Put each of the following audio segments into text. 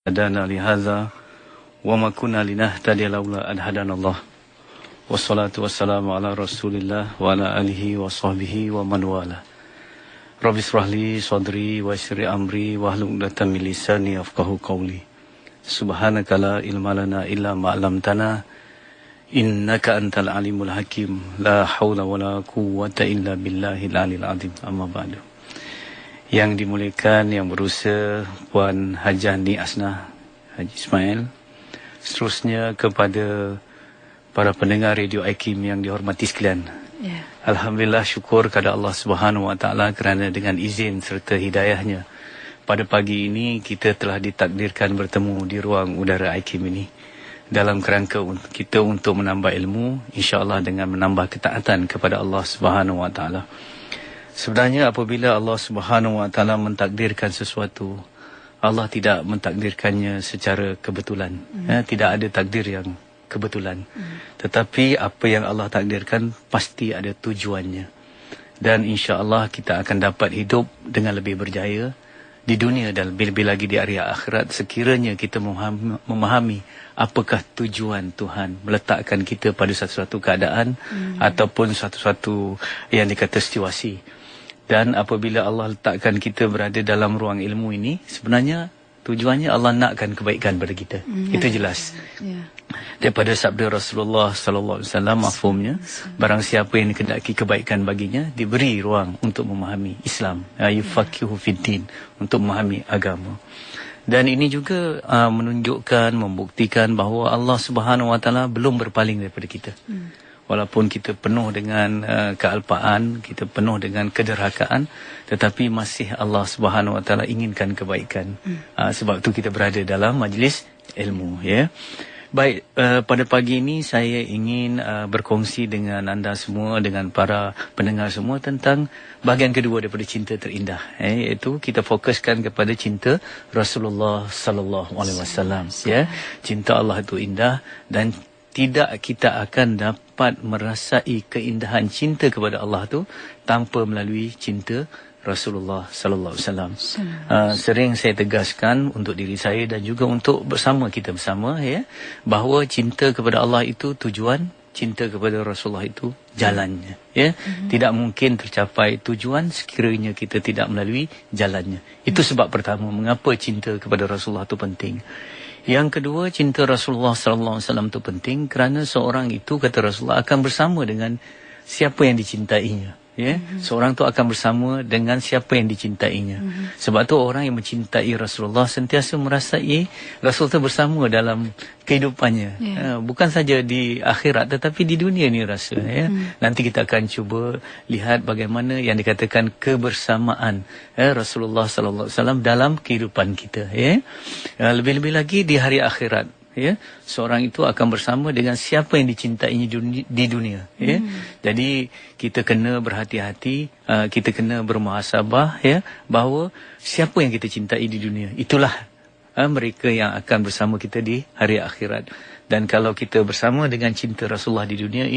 هدانا لهذا وما كنا لنهتدي لولا أن هدانا الله والصلاة والسلام على رسول الله وعلى آله وصحبه ومن والاه. رب اشرح لي صدري ويسر لي أمري واحلل عقدة من لساني يفقهوا قولي. سبحانك لا علم لنا إلا ما علمتنا إنك أنت العليم الحكيم لا حول ولا قوة إلا بالله العلي العظيم. أما بعد. Yang dimuliakan, yang berusaha Puan Hajah Ni Asnah Haji Ismail, seterusnya kepada para pendengar Radio Aikim yang dihormati sekalian. Alhamdulillah, syukur kepada Allah Subhanahu Wa Taala kerana dengan izin serta hidayahnya pada pagi ini kita telah ditakdirkan bertemu di ruang udara Aikim ini dalam kerangka kita untuk menambah ilmu, insya-Allah dengan menambah ketaatan kepada Allah Subhanahu Wa Taala. Sebenarnya apabila Allah Subhanahu Wa Taala mentakdirkan sesuatu, Allah tidak mentakdirkannya secara kebetulan. Tidak ada takdir yang kebetulan. Tetapi apa yang Allah takdirkan pasti ada tujuannya. Dan insya-Allah kita akan dapat hidup dengan lebih berjaya di dunia dan lebih-lebih lagi di hari akhirat sekiranya kita memahami apakah tujuan Tuhan meletakkan kita pada satu-satu keadaan ataupun satu-satu yang dikata situasi. Dan apabila Allah letakkan kita berada dalam ruang ilmu ini, sebenarnya tujuannya Allah nakkan kebaikan pada kita. Itu jelas. Daripada sabda Rasulullah sallallahu alaihi wasallam, mafhumnya, barang siapa yang dikehendaki kebaikan baginya, diberi ruang untuk memahami Islam. Yufaqihu fiddin, untuk memahami agama. Dan ini juga menunjukkan, membuktikan bahawa Allah Subhanahu Wa Taala belum berpaling daripada kita. Walaupun kita penuh dengan kealpaan, kita penuh dengan kederhakaan, tetapi masih Allah Subhanahu Wa Taala inginkan kebaikan. Sebab itu kita berada dalam majlis ilmu, ya. Baik, pada pagi ini saya ingin berkongsi dengan anda semua, dengan para pendengar semua tentang bahagian kedua daripada cinta terindah, iaitu kita fokuskan kepada cinta Rasulullah sallallahu alaihi wasallam, ya. Cinta Allah itu indah dan tidak kita akan dapat merasai keindahan cinta kepada Allah tu tanpa melalui cinta Rasulullah sallallahu alaihi wasallam. Sering saya tegaskan untuk diri saya dan juga untuk kita bersama, ya, bahawa cinta kepada Allah itu tujuan, cinta kepada Rasulullah itu jalannya, ya. Tidak mungkin tercapai tujuan sekiranya kita tidak melalui jalannya. Itu sebab pertama mengapa cinta kepada Rasulullah itu penting. Yang kedua, cinta Rasulullah sallallahu alaihi wasallam itu penting kerana seorang itu, kata Rasulullah, akan bersama dengan siapa yang dicintainya, ya. Seorang tu akan bersama dengan siapa yang dicintainya. Sebab tu orang yang mencintai Rasulullah sentiasa merasai Rasul tu bersama dalam kehidupannya. Bukan saja di akhirat tetapi di dunia ni rasa, ya. Nanti kita akan cuba lihat bagaimana yang dikatakan kebersamaan Rasulullah sallallahu alaihi wasallam dalam kehidupan kita, ya. Lebih-lebih lagi di hari akhirat, ya, seorang itu akan bersama dengan siapa yang dicintainya di dunia, ya. Jadi kita kena berhati-hati, kita kena bermuhasabah, ya, bahawa siapa yang kita cintai di dunia, itulah mereka yang akan bersama kita di hari akhirat. Dan kalau kita bersama dengan cinta Rasulullah di dunia,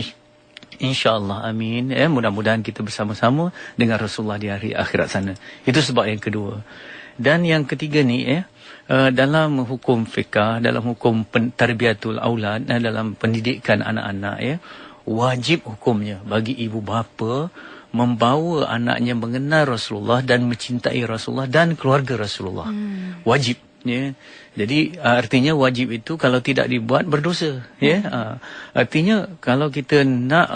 InsyaAllah, amin, mudah-mudahan kita bersama-sama dengan Rasulullah di hari akhirat sana. Itu sebab yang kedua. Dan yang ketiga ni, dalam hukum fiqah, dalam hukum tarbiyatul aulad, dalam pendidikan anak-anak, ya, wajib hukumnya bagi ibu bapa membawa anaknya mengenal Rasulullah dan mencintai Rasulullah dan keluarga Rasulullah. Wajib, ya. Jadi artinya wajib itu kalau tidak dibuat berdosa, ya. Artinya kalau kita nak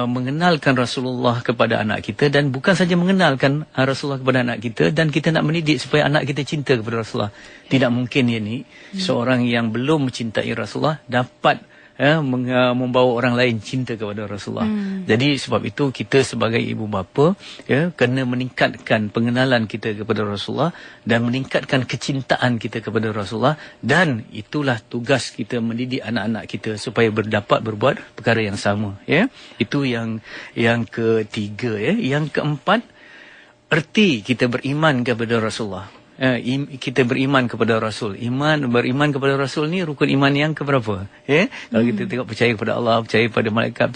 mengenalkan Rasulullah kepada anak kita, dan bukan saja mengenalkan Rasulullah kepada anak kita, dan kita nak mendidik supaya anak kita cinta kepada Rasulullah, tidak mungkin, ya, ni seorang yang belum mencintai Rasulullah dapat membawa orang lain cinta kepada Rasulullah. Jadi sebab itu kita sebagai ibu bapa, ya, kena meningkatkan pengenalan kita kepada Rasulullah dan meningkatkan kecintaan kita kepada Rasulullah, dan itulah tugas kita mendidik anak-anak kita supaya dapat berbuat perkara yang sama, ya. Itu yang ketiga, ya. Yang keempat, erti kita beriman kepada Rasulullah. Kita beriman kepada Rasul. Beriman kepada Rasul ni rukun iman yang keberapa? Kalau kita tengok percaya kepada Allah, percaya pada malaikat,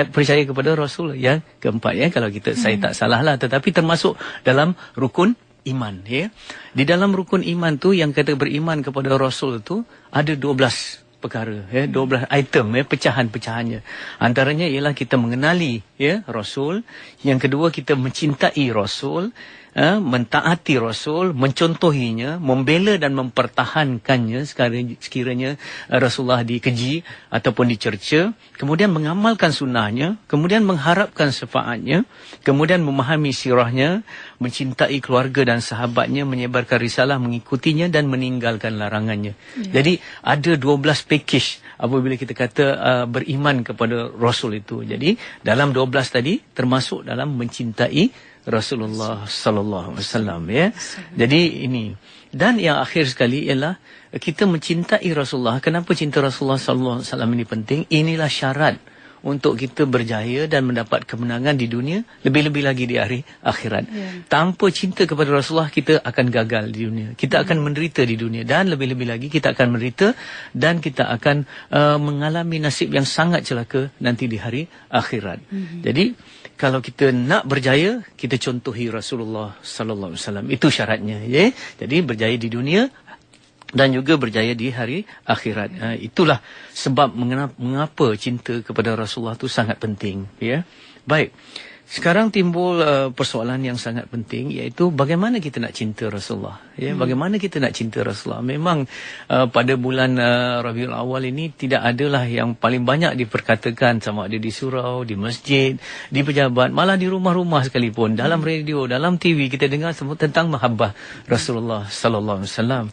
percaya kepada Rasul yang keempat, ya. Kalau saya tak salah lah, tetapi termasuk dalam rukun iman, ya. Di dalam rukun iman tu yang kata beriman kepada Rasul tu ada 12 perkara, ya, 12 item, ya, pecahan-pecahannya. Antaranya ialah kita mengenali, ya, Rasul. Yang kedua, kita mencintai Rasul, mentaati Rasul, mencontohinya, membela dan mempertahankannya sekiranya Rasulullah dikeji ataupun dicerca, kemudian mengamalkan sunnahnya, kemudian mengharapkan syafaatnya, kemudian memahami sirahnya, mencintai keluarga dan sahabatnya, menyebarkan risalah, mengikutinya dan meninggalkan larangannya. Jadi ada 12 package apabila kita kata beriman kepada Rasul itu. Jadi dalam 12 tadi termasuk dalam mencintai Rasulullah sallallahu alaihi wasallam, ya. Jadi ini. Dan yang akhir sekali ialah kita mencintai Rasulullah. Kenapa cinta Rasulullah sallallahu alaihi wasallam ini penting? Inilah syarat untuk kita berjaya dan mendapat kemenangan di dunia, lebih-lebih lagi di hari akhirat. Tanpa cinta kepada Rasulullah, kita akan gagal di dunia. Kita akan menderita di dunia, dan lebih-lebih lagi kita akan menderita dan kita akan mengalami nasib yang sangat celaka nanti di hari akhirat. Jadi kalau kita nak berjaya, kita contohi Rasulullah sallallahu alaihi wasallam. Itu syaratnya, ya. Jadi berjaya di dunia dan juga berjaya di hari akhirat. Itulah sebab mengapa cinta kepada Rasulullah itu sangat penting, ya. Baik. Sekarang timbul persoalan yang sangat penting, iaitu bagaimana kita nak cinta Rasulullah, ya. Bagaimana kita nak cinta Rasulullah. Memang pada bulan Rabiul Awal ini tidak adalah yang paling banyak diperkatakan, sama ada di surau, di masjid, di pejabat, malah di rumah-rumah sekalipun, dalam radio, dalam TV kita dengar semua tentang mahabbah Rasulullah sallallahu alaihi wasallam.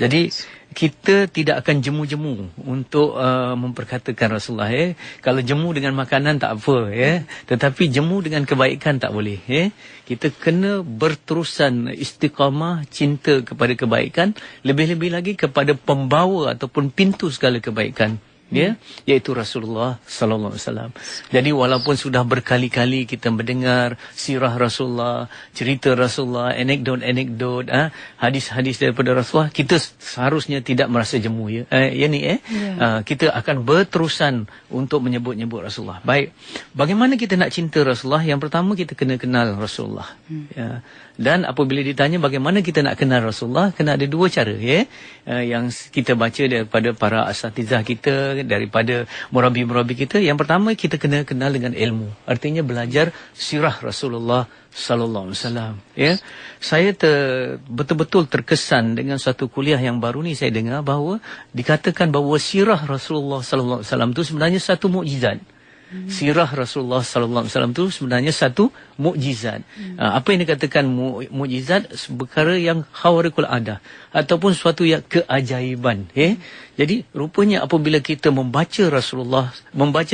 Jadi kita tidak akan jemu-jemu untuk memperkatakan Rasulullah, ya. Kalau jemu dengan makanan tak apa, ya. Tetapi jemu dengan kebaikan tak boleh, ya. Kita kena berterusan istiqamah cinta kepada kebaikan, lebih-lebih lagi kepada pembawa ataupun pintu segala kebaikan, ya, iaitu Rasulullah sallallahu alaihi wasallam. Jadi walaupun sudah berkali-kali kita mendengar sirah Rasulullah, cerita Rasulullah, anekdot-anekdot, hadis-hadis daripada Rasulullah, kita seharusnya tidak merasa jemu, ya. Kita akan berterusan untuk menyebut-nyebut Rasulullah. Baik. Bagaimana kita nak cinta Rasulullah? Yang pertama, kita kena kenal Rasulullah. Ya. Dan apabila ditanya bagaimana kita nak kenal Rasulullah, kena ada dua cara, ya. Yang kita baca daripada para asatizah kita, daripada murabi-murabi kita. Yang pertama, kita kena kenal dengan ilmu. Artinya belajar sirah Rasulullah sallallahu alaihi wasallam, ya. Saya betul-betul terkesan dengan satu kuliah yang baru ni saya dengar bahawa dikatakan bahawa sirah Rasulullah sallallahu alaihi wasallam itu sebenarnya satu mukjizat. Sirah Rasulullah sallallahu alaihi wasallam itu sebenarnya satu mukjizat. Apa yang dikatakan mukjizat? Perkara yang khawariqul adah ataupun suatu yang keajaiban, ya. Jadi rupanya apabila kita membaca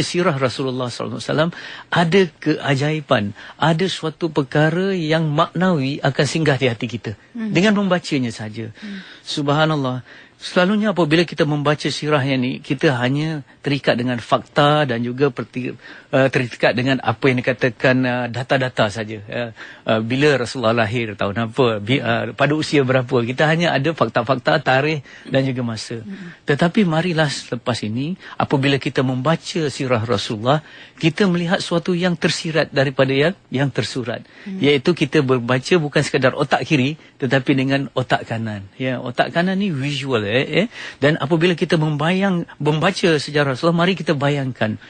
sirah Rasulullah sallallahu alaihi wasallam, ada keajaiban, ada suatu perkara yang maknawi akan singgah di hati kita dengan membacanya saja. Subhanallah. Selalunya apabila kita membaca sirahnya ni, kita hanya terikat dengan fakta dan juga terikat dengan apa yang dikatakan data-data saja. Bila Rasulullah lahir, tahun apa, pada usia berapa. Kita hanya ada fakta-fakta, tarikh dan juga masa. Tetapi marilah selepas ini, apabila kita membaca sirah Rasulullah, kita melihat suatu yang tersirat daripada yang tersurat. Iaitu kita membaca bukan sekadar otak kiri, tetapi dengan otak kanan. Ya, otak kanan ni visual, dan apabila kita membaca sejarah Rasulullah, mari kita bayangkan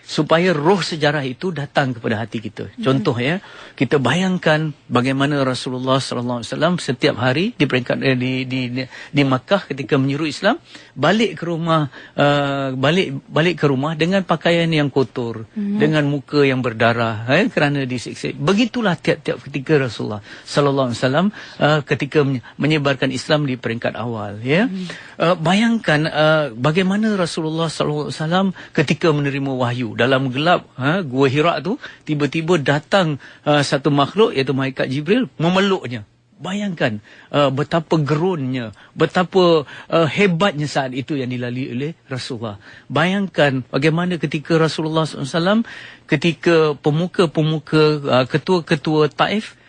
supaya roh sejarah itu datang kepada hati kita. Contoh, ya, kita bayangkan bagaimana Rasulullah sallallahu alaihi wasallam setiap hari di peringkat di Makkah ketika menyeru Islam, balik ke rumah dengan pakaian yang kotor, dengan muka yang berdarah, kerana disiksa. Begitulah tiap-tiap ketika Rasulullah sallallahu alaihi wasallam ketika menyebarkan Islam di peringkat awal, ya. Bayangkan bagaimana Rasulullah sallallahu alaihi wasallam ketika menerima wahyu dalam gelap Gua Hira tu, tiba-tiba datang satu makhluk iaitu malaikat Jibril memeluknya. Bayangkan betapa gerunnya, betapa hebatnya saat itu yang dilalui oleh Rasulullah. Bayangkan bagaimana ketika Rasulullah SAW, ketika pemuka-pemuka, ketua-ketua Taif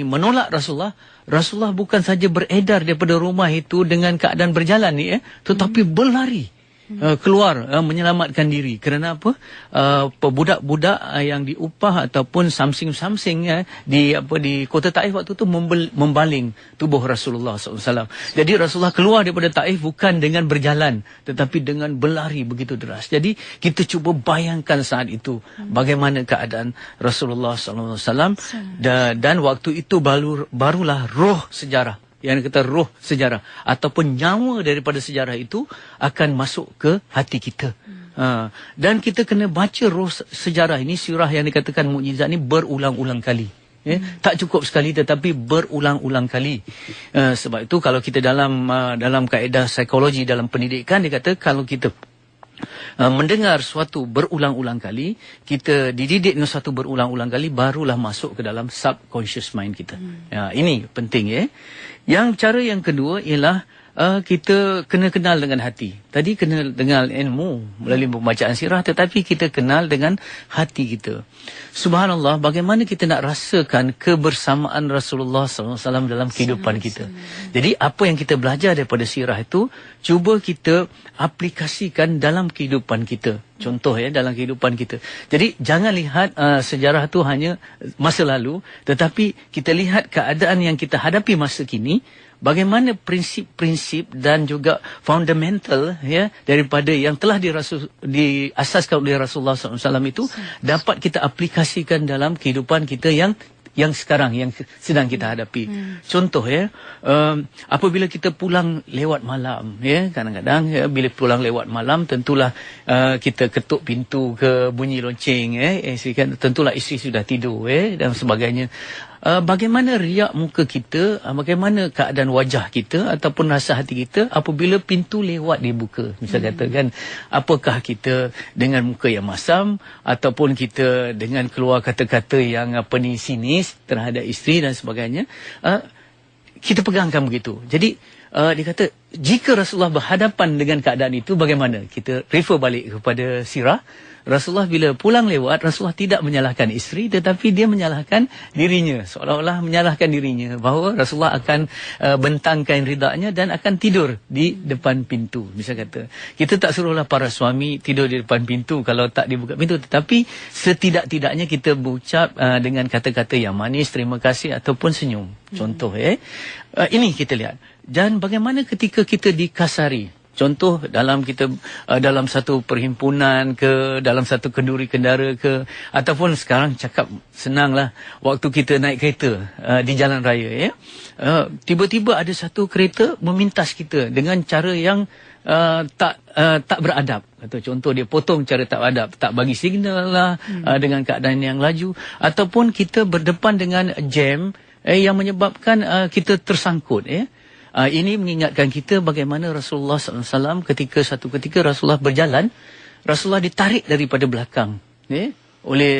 menolak Rasulullah. Rasulullah bukan saja beredar daripada rumah itu dengan keadaan berjalan ni, tetapi berlari. keluar menyelamatkan diri. Kerana apa? Budak-budak yang diupah ataupun samsing-samsing di kota Taif waktu tu membaling tubuh Rasulullah SAW. Jadi Rasulullah keluar daripada Taif bukan dengan berjalan, tetapi dengan berlari begitu deras. Jadi kita cuba bayangkan saat itu bagaimana keadaan Rasulullah SAW, dan waktu itu barulah roh sejarah, yang kata roh sejarah ataupun nyawa daripada sejarah itu akan masuk ke hati kita. Dan kita kena baca roh sejarah ini, sirah yang dikatakan mukjizat ni berulang-ulang kali. Tak cukup sekali tetapi berulang-ulang kali. Sebab itu kalau kita dalam kaedah psikologi, dalam pendidikan, dia kata kalau kita mendengar suatu berulang-ulang kali, kita dididik dengan suatu berulang-ulang kali, barulah masuk ke dalam subconscious mind kita. Ini penting ya. Yang cara yang kedua ialah kita kena kenal dengan hati. Tadi kena dengan ilmu melalui pembacaan sirah, tetapi kita kenal dengan hati kita. Subhanallah, bagaimana kita nak rasakan kebersamaan Rasulullah SAW dalam kehidupan kita. Jadi apa yang kita belajar daripada sirah itu, cuba kita aplikasikan dalam kehidupan kita. Contoh ya, dalam kehidupan kita. Jadi jangan lihat sejarah itu hanya masa lalu, tetapi kita lihat keadaan yang kita hadapi masa kini. Bagaimana prinsip-prinsip dan juga fundamental ya daripada yang telah diasaskan oleh Rasulullah SAW itu dapat kita aplikasikan dalam kehidupan kita yang sekarang, yang sedang kita hadapi. Contoh ya, apabila kita pulang lewat malam ya, kadang-kadang ya, bila pulang lewat malam tentulah kita ketuk pintu ke bunyi lonceng tentulah isteri sudah tidur dan sebagainya. Bagaimana riak muka kita, bagaimana keadaan wajah kita ataupun rasa hati kita apabila pintu lewat dibuka. Misal katakan, apakah kita dengan muka yang masam ataupun kita dengan keluar kata-kata yang sinis terhadap isteri dan sebagainya. Kita pegangkan begitu. Jadi dia kata, jika Rasulullah berhadapan dengan keadaan itu, bagaimana? Kita refer balik kepada sirah. Rasulullah bila pulang lewat, Rasulullah tidak menyalahkan isteri, tetapi dia menyalahkan dirinya. Seolah-olah menyalahkan dirinya, bahawa Rasulullah akan bentangkan ridaknya dan akan tidur di depan pintu. Misal kata, kita tak suruhlah para suami tidur di depan pintu kalau tak dibuka pintu, tetapi setidak-tidaknya kita berucap dengan kata-kata yang manis, terima kasih ataupun senyum. Contoh ini kita lihat. Dan bagaimana ketika kita dikasari? Contoh dalam satu perhimpunan ke, dalam satu kenduri kendara ke, ataupun sekarang cakap senanglah, waktu kita naik kereta di jalan raya tiba-tiba ada satu kereta memintas kita dengan cara yang tak beradab. Contoh dia potong cara tak beradab, tak bagi signal lah, dengan keadaan yang laju, ataupun kita berdepan dengan jam yang menyebabkan kita tersangkut ini mengingatkan kita bagaimana Rasulullah SAW satu ketika Rasulullah berjalan, Rasulullah ditarik daripada belakang oleh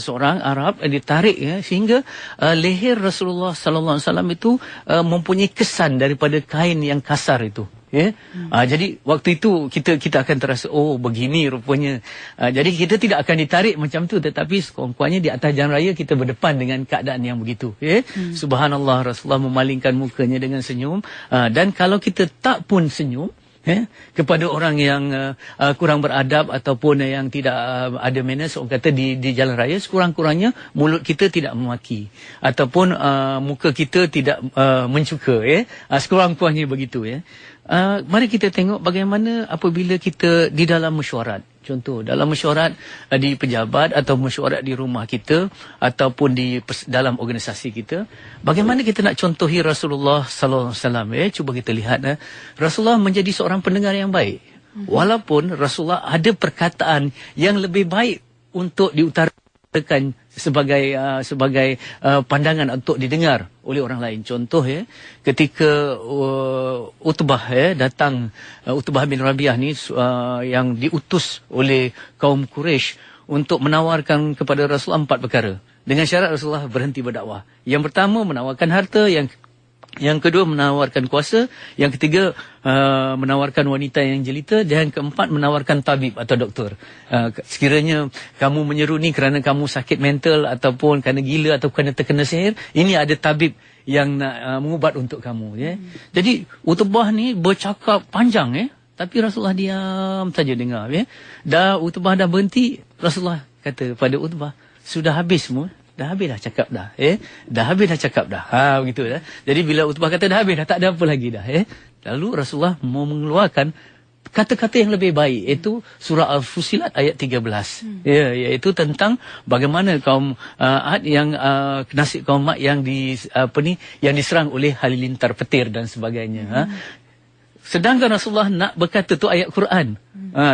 seorang Arab, ditarik sehingga leher Rasulullah SAW itu mempunyai kesan daripada kain yang kasar itu. Jadi waktu itu kita akan terasa, oh begini rupanya. Jadi kita tidak akan ditarik macam tu, tetapi sekurang-kurangnya di atas jalan raya kita berdepan dengan keadaan yang begitu. Subhanallah, Rasulullah memalingkan mukanya dengan senyum, dan kalau kita tak pun senyum kepada orang yang kurang beradab ataupun yang tidak ada manners, orang kata di jalan raya, sekurang-kurangnya mulut kita tidak memaki ataupun muka kita tidak mencuka sekurang-kurangnya begitu mari kita tengok bagaimana apabila kita di dalam mesyuarat. Contoh, dalam mesyuarat di pejabat atau mesyuarat di rumah kita ataupun dalam organisasi kita, bagaimana kita nak contohi Rasulullah sallallahu alaihi wasallam cuba kita lihat Rasulullah menjadi seorang pendengar yang baik. Walaupun Rasulullah ada perkataan yang lebih baik untuk diutarakan sebagai pandangan untuk didengar oleh orang lain. Contoh ketika Utbah datang, Utbah bin Rabi'ah ni yang diutus oleh kaum Quraisy untuk menawarkan kepada Rasulullah 4 perkara. Dengan syarat Rasulullah berhenti berdakwah. Yang pertama menawarkan harta, yang kedua menawarkan kuasa, yang ketiga menawarkan wanita yang jelita, dan yang keempat menawarkan tabib atau doktor. Sekiranya kamu menyeru ni kerana kamu sakit mental ataupun kerana gila atau kerana terkena sihir, ini ada tabib yang nak mengubat untuk kamu. Jadi Utbah ni bercakap panjang Tapi Rasulullah diam saja dengar. Ya. Dah Utbah dah berhenti, Rasulullah kata pada Utbah, sudah habis semua. Dah habis dah cakap dah. Dah habis dah cakap dah. Begitu dah. Jadi bila Utbah kata dah habis dah, tak ada apa lagi dah. Lalu Rasulullah mau mengeluarkan kata-kata yang lebih baik, iaitu surah Al-Fusilat ayat 13. Iaitu tentang bagaimana kaum Ad yang nasib kaum Ad yang yang diserang oleh halilintar petir dan sebagainya. Sedangkan Rasulullah nak berkata tu ayat Quran.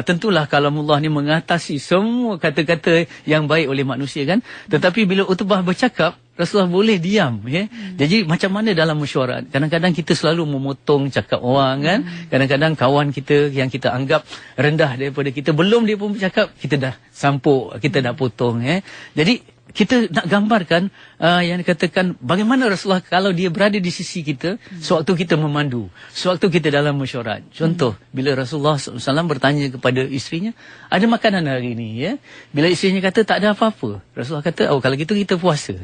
Tentulah kalamullah ni mengatasi semua kata-kata yang baik oleh manusia kan. Tetapi bila Utbah bercakap, Rasulullah boleh diam. Jadi macam mana dalam mesyuarat? Kadang-kadang kita selalu memotong cakap orang kan. Kadang-kadang kawan kita yang kita anggap rendah daripada kita, belum dia pun bercakap, kita dah sampuk, kita dah potong. Jadi kita nak gambarkan yang dikatakan bagaimana Rasulullah kalau dia berada di sisi kita sewaktu kita memandu, sewaktu kita dalam mesyuarat. Contoh, bila Rasulullah SAW bertanya kepada isterinya, ada makanan hari ini? Bila isterinya kata tak ada apa-apa, Rasulullah kata, oh kalau gitu kita puasa.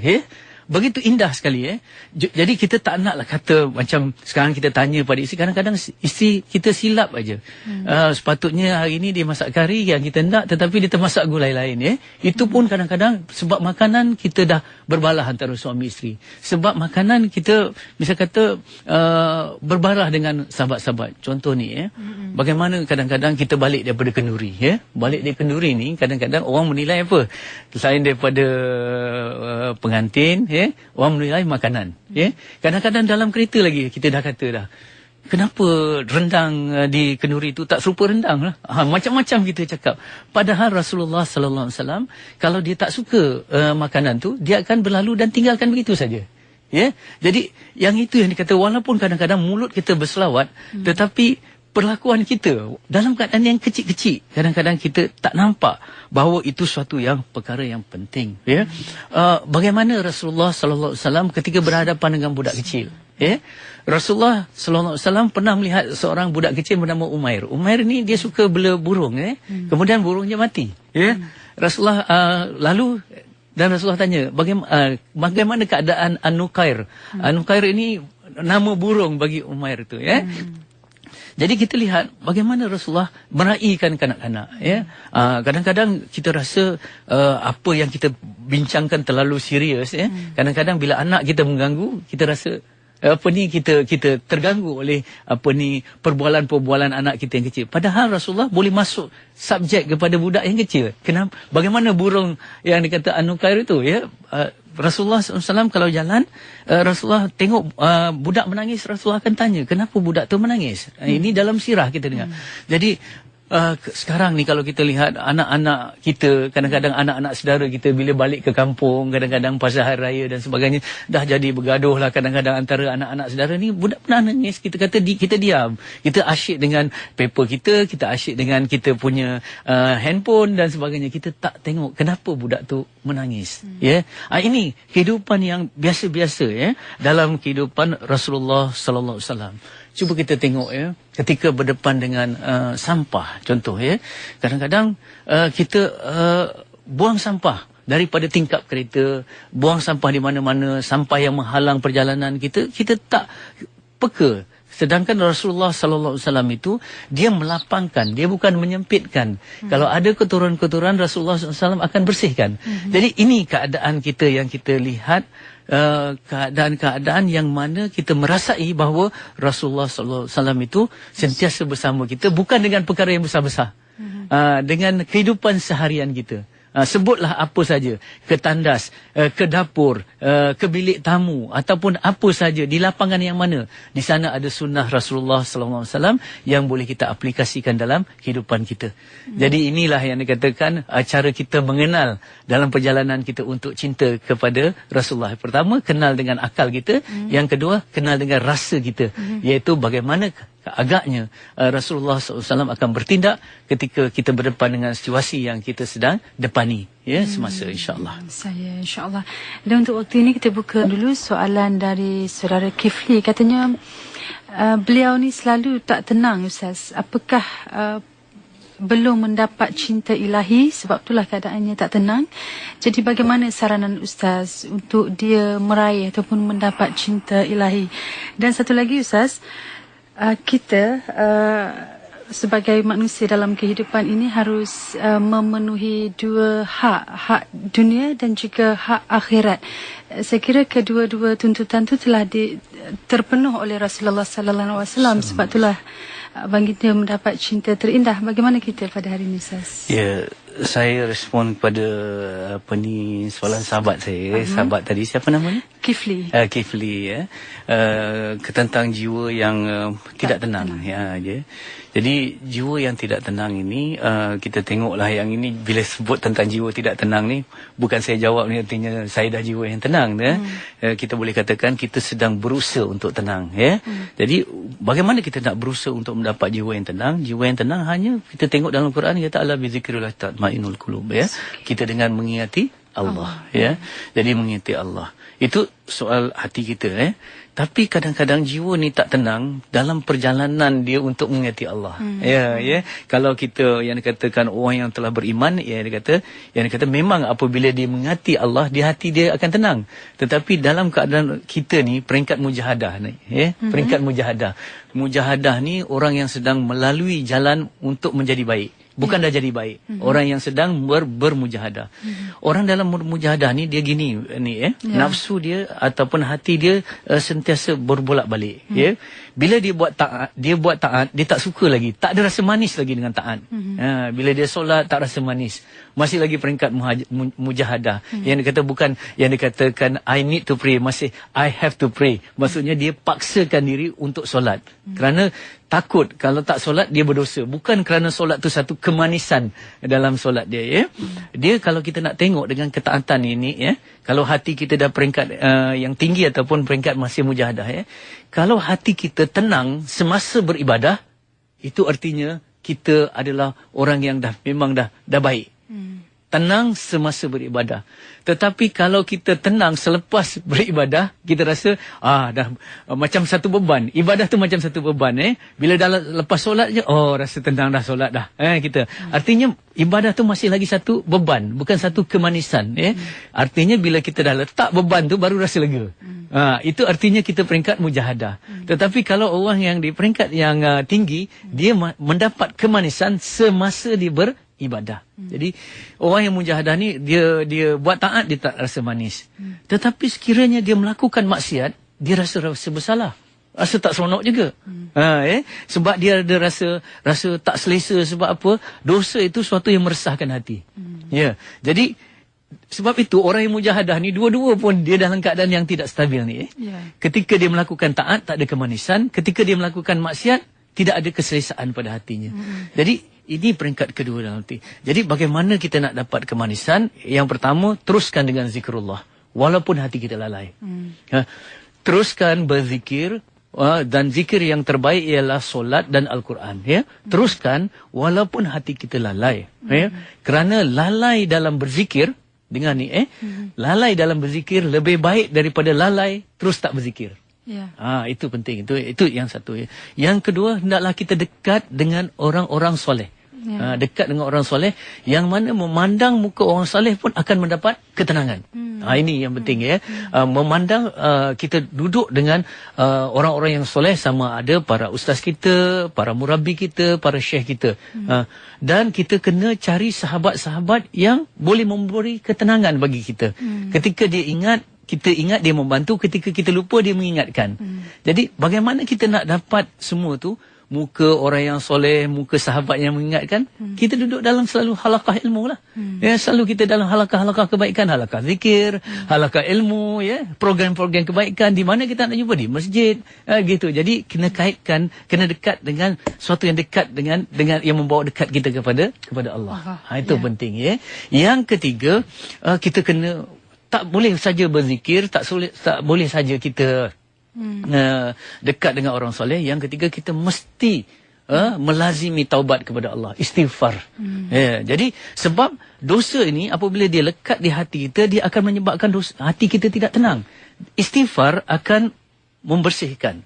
Begitu indah sekali. Jadi kita tak naklah kata macam sekarang kita tanya pada isteri, kadang-kadang isteri kita silap aja. Sepatutnya hari ini dia masak kari yang kita nak, tetapi dia termasak gulai lain. Itu pun kadang-kadang sebab makanan kita dah berbalah antara suami isteri. Sebab makanan kita misal kata berbarah dengan sahabat-sahabat. Contoh ni bagaimana kadang-kadang kita balik daripada kenduri. Balik dari kenduri ni kadang-kadang orang menilai apa? Selain daripada pengantin, orang menilai makanan. Kadang-kadang dalam kereta lagi kita dah kata dah, kenapa rendang di kenduri itu tak serupa rendang lah. Macam-macam kita cakap. Padahal Rasulullah sallallahu alaihi wasallam kalau dia tak suka makanan tu, dia akan berlalu dan tinggalkan begitu saja. Jadi yang itu yang dikata, walaupun kadang-kadang mulut kita berselawat, tetapi perlakuan kita dalam keadaan yang kecil-kecil, kadang-kadang kita tak nampak bahawa itu suatu yang perkara yang penting. Bagaimana Rasulullah sallallahu alaihi wasallam ketika berhadapan dengan budak kecil. Rasulullah sallallahu alaihi wasallam pernah melihat seorang budak kecil bernama Umair. Umair ni dia suka bela burung. Kemudian burungnya mati. Rasulullah lalu dan Rasulullah tanya, bagaimana keadaan An-Nukair? An-Nukair ini nama burung bagi Umair itu. Jadi kita lihat bagaimana Rasulullah meraihkan kanak-kanak. Kadang-kadang kita rasa apa yang kita bincangkan terlalu serius. Kadang-kadang bila anak kita mengganggu, kita rasa kita terganggu oleh perbualan-perbualan anak kita yang kecil. Padahal Rasulullah boleh masuk subjek kepada budak yang kecil. Kenapa? Bagaimana burung yang dikata An-Nukair itu? Rasulullah SAW kalau jalan, Rasulullah tengok budak menangis, Rasulullah akan tanya, kenapa budak tu menangis? Ini dalam sirah kita dengar. Jadi sekarang ni kalau kita lihat anak-anak kita, kadang-kadang anak-anak saudara kita bila balik ke kampung, kadang-kadang pasal hari raya dan sebagainya, dah jadi bergaduh lah kadang-kadang antara anak-anak saudara ni. Budak pernah nangis, kita kata kita diam, kita asyik dengan paper kita asyik dengan kita punya handphone dan sebagainya. Kita tak tengok kenapa budak tu menangis. Ini kehidupan yang biasa-biasa dalam kehidupan Rasulullah sallallahu alaihi wasallam. Cuba kita tengok ketika berdepan dengan sampah, contoh kadang-kadang kita buang sampah daripada tingkap kereta, buang sampah di mana-mana, sampah yang menghalang perjalanan kita tak peka. Sedangkan Rasulullah sallallahu alaihi wasallam itu dia melapangkan, dia bukan menyempitkan. Kalau ada kotoran-kotoran, Rasulullah sallallahu alaihi wasallam akan bersihkan. Jadi ini keadaan kita yang kita lihat, keadaan-keadaan yang mana kita merasai bahawa Rasulullah sallallahu alaihi wasallam itu sentiasa bersama kita, bukan dengan perkara yang besar-besar. Dengan kehidupan seharian kita. Sebutlah apa saja, ke tandas, ke dapur, ke bilik tamu ataupun apa saja di lapangan yang mana, di sana ada sunnah Rasulullah sallallahu alaihi wasallam yang boleh kita aplikasikan dalam kehidupan kita. Jadi inilah yang dikatakan cara kita mengenal dalam perjalanan kita untuk cinta kepada Rasulullah. Pertama, kenal dengan akal kita, yang kedua kenal dengan rasa kita, iaitu bagaimana agaknya Rasulullah SAW akan bertindak ketika kita berdepan dengan situasi yang kita sedang depani semasa insya-Allah. Insya-Allah. Dan untuk waktu ini kita buka dulu soalan dari saudara Kifli. Katanya beliau ni selalu tak tenang, Ustaz. Apakah belum mendapat cinta ilahi, sebab itulah keadaannya tak tenang. Jadi bagaimana saranan Ustaz untuk dia meraih ataupun mendapat cinta ilahi? Dan satu lagi Ustaz, kita sebagai manusia dalam kehidupan ini harus memenuhi dua hak dunia dan juga hak akhirat. Saya kira kedua-dua tuntutan itu telah terpenuh oleh Rasulullah sallallahu alaihi wasallam. Sebab itulah baginda mendapat cinta terindah. Bagaimana kita pada hari ini, Ustaz? Ya, saya respon kepada soalan sahabat saya. Sahabat tadi, siapa namanya? Kifli. Kifli, ya. Tentang jiwa yang tidak tenang. Ya, je. Jadi jiwa yang tidak tenang ini, kita tengoklah yang ini, bila sebut tentang jiwa tidak tenang ni, bukan saya jawab ni artinya saya dah jiwa yang tenang. Kita boleh katakan kita sedang berusaha untuk tenang. Ya. Jadi bagaimana kita nak berusaha untuk mendapat jiwa yang tenang? Jiwa yang tenang hanya kita tengok dalam Quran, kata Allah bizikrillah tatmainul qulub. Ya. Kita dengan mengingati Allah. Ya. Jadi mengingati Allah. Itu soal hati kita. Tapi kadang-kadang jiwa ni tak tenang dalam perjalanan dia untuk mengingati Allah. Ya. Kalau kita yang dikatakan orang yang telah beriman, yang dikata memang apabila dia mengingati Allah, di hati dia akan tenang. Tetapi dalam keadaan kita ni peringkat mujahadah ni, peringkat mujahadah. Mujahadah ni orang yang sedang melalui jalan untuk menjadi baik. Bukan dah jadi baik. Orang yang sedang bermujahadah. Orang dalam bermujahadah ni dia gini nafsu dia ataupun hati dia sentiasa berbolak-balik. Ya. Bila dia buat taat, dia tak suka lagi. Tak ada rasa manis lagi dengan taat. Bila dia solat tak rasa manis. Masih lagi peringkat mujahadah. Yang dikatakan I need to pray, masih I have to pray. Maksudnya dia paksakan diri untuk solat. Kerana takut kalau tak solat dia berdosa. Bukan kerana solat tu satu kemanisan dalam solat dia. Ya. Dia kalau kita nak tengok dengan ketaatan ini, kalau hati kita dah peringkat yang tinggi ataupun peringkat masih mujahadah, kalau hati kita tenang semasa beribadah, itu artinya kita adalah orang yang memang dah baik. Tenang semasa beribadah. Tetapi kalau kita tenang selepas beribadah, kita rasa dah macam satu beban. Ibadah tu macam satu beban. Bila dah lepas solat je, rasa tenang dah solat dah. Kita. Artinya ibadah tu masih lagi satu beban, bukan satu kemanisan. Artinya bila kita dah letak beban tu baru rasa lega. Itu artinya kita peringkat mujahadah. Tetapi kalau orang yang di peringkat yang tinggi, dia mendapat kemanisan semasa dia beribadah. Jadi orang yang mujahadah ni dia buat taat dia tak rasa manis. Tetapi sekiranya dia melakukan maksiat, dia rasa bersalah. Rasa tak seronok juga. Sebab dia ada rasa tak selesa. Sebab apa? Dosa itu suatu yang meresahkan hati. Jadi sebab itu orang yang mujahadah ni dua-dua pun dia dalam keadaan yang tidak stabil ni. Ketika dia melakukan taat tak ada kemanisan, ketika dia melakukan maksiat tidak ada keselesaan pada hatinya. Jadi ini peringkat kedua dalam hati. Jadi bagaimana kita nak dapat kemanisan? Yang pertama, teruskan dengan zikrullah walaupun hati kita lalai. Teruskan berzikir, dan zikir yang terbaik ialah solat dan Al-Quran. Teruskan walaupun hati kita lalai. Kerana lalai dalam berzikir, dengar ni, lalai dalam berzikir lebih baik daripada lalai terus tak berzikir. Itu penting. Itu yang satu. Yang kedua, hendaklah kita dekat dengan orang-orang soleh. Dekat dengan orang soleh, yang mana memandang muka orang soleh pun akan mendapat ketenangan. Ini yang penting. Memandang kita duduk dengan orang-orang yang soleh, sama ada para ustaz kita, para murabi kita, para syekh kita. Dan kita kena cari sahabat-sahabat yang boleh memberi ketenangan bagi kita. Ketika dia ingat, kita ingat, dia membantu. Ketika kita lupa, dia mengingatkan. Jadi bagaimana kita nak dapat semua tu? Muka orang yang soleh, muka sahabat yang mengingatkan. Kita duduk dalam selalu halaqah ilmu lah. Selalu kita dalam halaqah kebaikan, halaqah zikir, halaqah ilmu, program-program kebaikan. Di mana kita nak jumpa? Di masjid. Gitu. Jadi kena kaitkan, kena dekat dengan suatu yang dekat dengan yang membawa dekat kita kepada Allah. Itu penting. Yang ketiga, kita kena tak boleh saja berzikir, tak boleh saja kita dekat dengan orang soleh. Yang ketiga, kita mesti melazimi taubat kepada Allah, istighfar. Jadi sebab dosa ini apabila dia lekat di hati kita, dia akan menyebabkan hati kita tidak tenang. Istighfar akan membersihkan.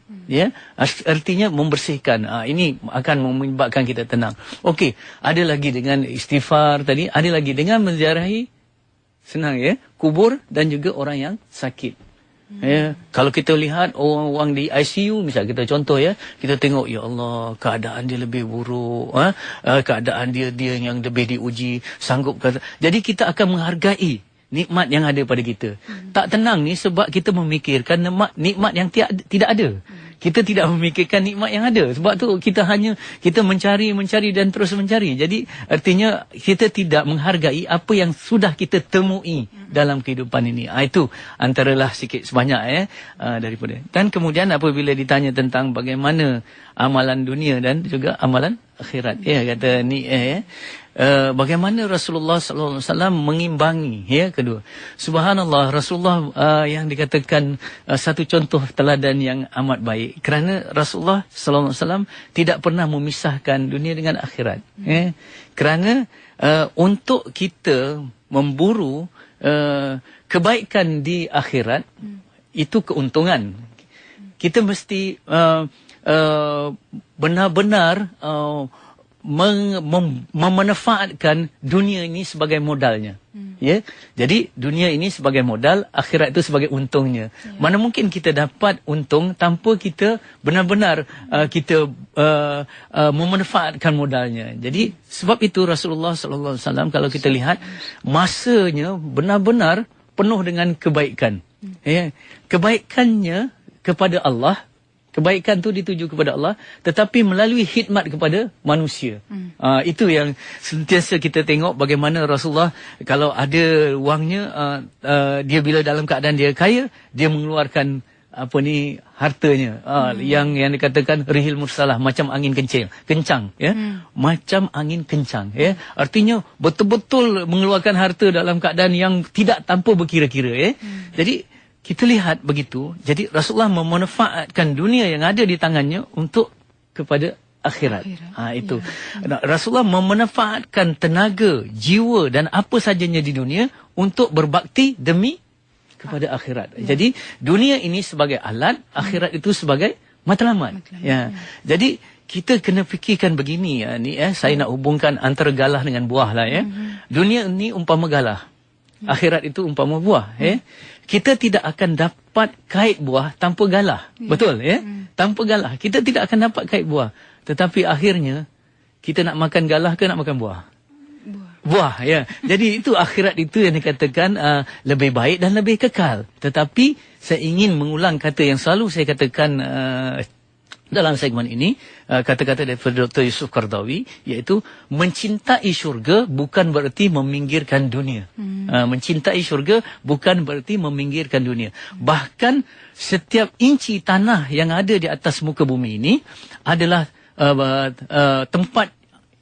Artinya membersihkan. Ini akan menyebabkan kita tenang. Okey, ada lagi dengan istighfar tadi, ada lagi dengan menziarahi, senang kubur dan juga orang yang sakit. Ya, kalau kita lihat orang-orang di ICU misal kita contoh ya, kita tengok ya Allah keadaan dia lebih buruk, keadaan dia yang lebih diuji, sanggup kata. Jadi kita akan menghargai nikmat yang ada pada kita. Tak tenang ni sebab kita memikirkan nikmat yang tidak ada. Kita tidak memikirkan nikmat yang ada. Sebab tu kita mencari dan terus mencari. Jadi artinya kita tidak menghargai apa yang sudah kita temui dalam kehidupan ini. Itu antaralah sikit sebanyak daripada. Dan kemudian apabila ditanya tentang bagaimana amalan dunia dan juga amalan akhirat. Kata ni bagaimana Rasulullah sallallahu alaihi wasallam mengimbangi kedua. Subhanallah, Rasulullah yang dikatakan satu contoh teladan yang amat baik kerana Rasulullah sallallahu alaihi wasallam tidak pernah memisahkan dunia dengan akhirat. Kerana untuk kita memburu kebaikan di akhirat itu keuntungan. Kita mesti benar-benar memanfaatkan dunia ini sebagai modalnya. Jadi dunia ini sebagai modal, akhirat itu sebagai untungnya. Mana mungkin kita dapat untung tanpa kita benar-benar kita memanfaatkan modalnya. Jadi sebab itu Rasulullah sallallahu alaihi wasallam kalau kita lihat masanya benar-benar penuh dengan kebaikan. Kebaikannya kepada Allah. Kebaikan tu dituju kepada Allah tetapi melalui khidmat kepada manusia. Itu yang sentiasa kita tengok bagaimana Rasulullah kalau ada wangnya dia bila dalam keadaan dia kaya dia mengeluarkan hartanya yang dikatakan rihil mursalah macam angin kencang macam angin kencang artinya betul-betul mengeluarkan harta dalam keadaan yang tidak tanpa berkira-kira Jadi kita lihat begitu. Jadi Rasulullah memanfaatkan dunia yang ada di tangannya untuk kepada akhirat. Itu. Rasulullah memanfaatkan tenaga, jiwa dan apa sajanya di dunia untuk berbakti demi kepada akhirat. Jadi dunia ini sebagai alat, akhirat itu sebagai matlamat. Jadi kita kena fikirkan begini saya nak hubungkan antara galah dengan buah lah Dunia ini umpama galah. Akhirat itu umpama buah. Kita tidak akan dapat kait buah tanpa galah. Betul Tanpa galah kita tidak akan dapat kait buah. Tetapi akhirnya kita nak makan galah ke nak makan buah? Buah Jadi itu akhirat itu yang dikatakan lebih baik dan lebih kekal. Tetapi saya ingin mengulang kata yang selalu saya katakan dalam segmen ini, kata-kata daripada Dr. Yusuf Qaradawi, iaitu mencintai syurga bukan bererti meminggirkan dunia. Mencintai syurga bukan bererti meminggirkan dunia. Bahkan setiap inci tanah yang ada di atas muka bumi ini adalah tempat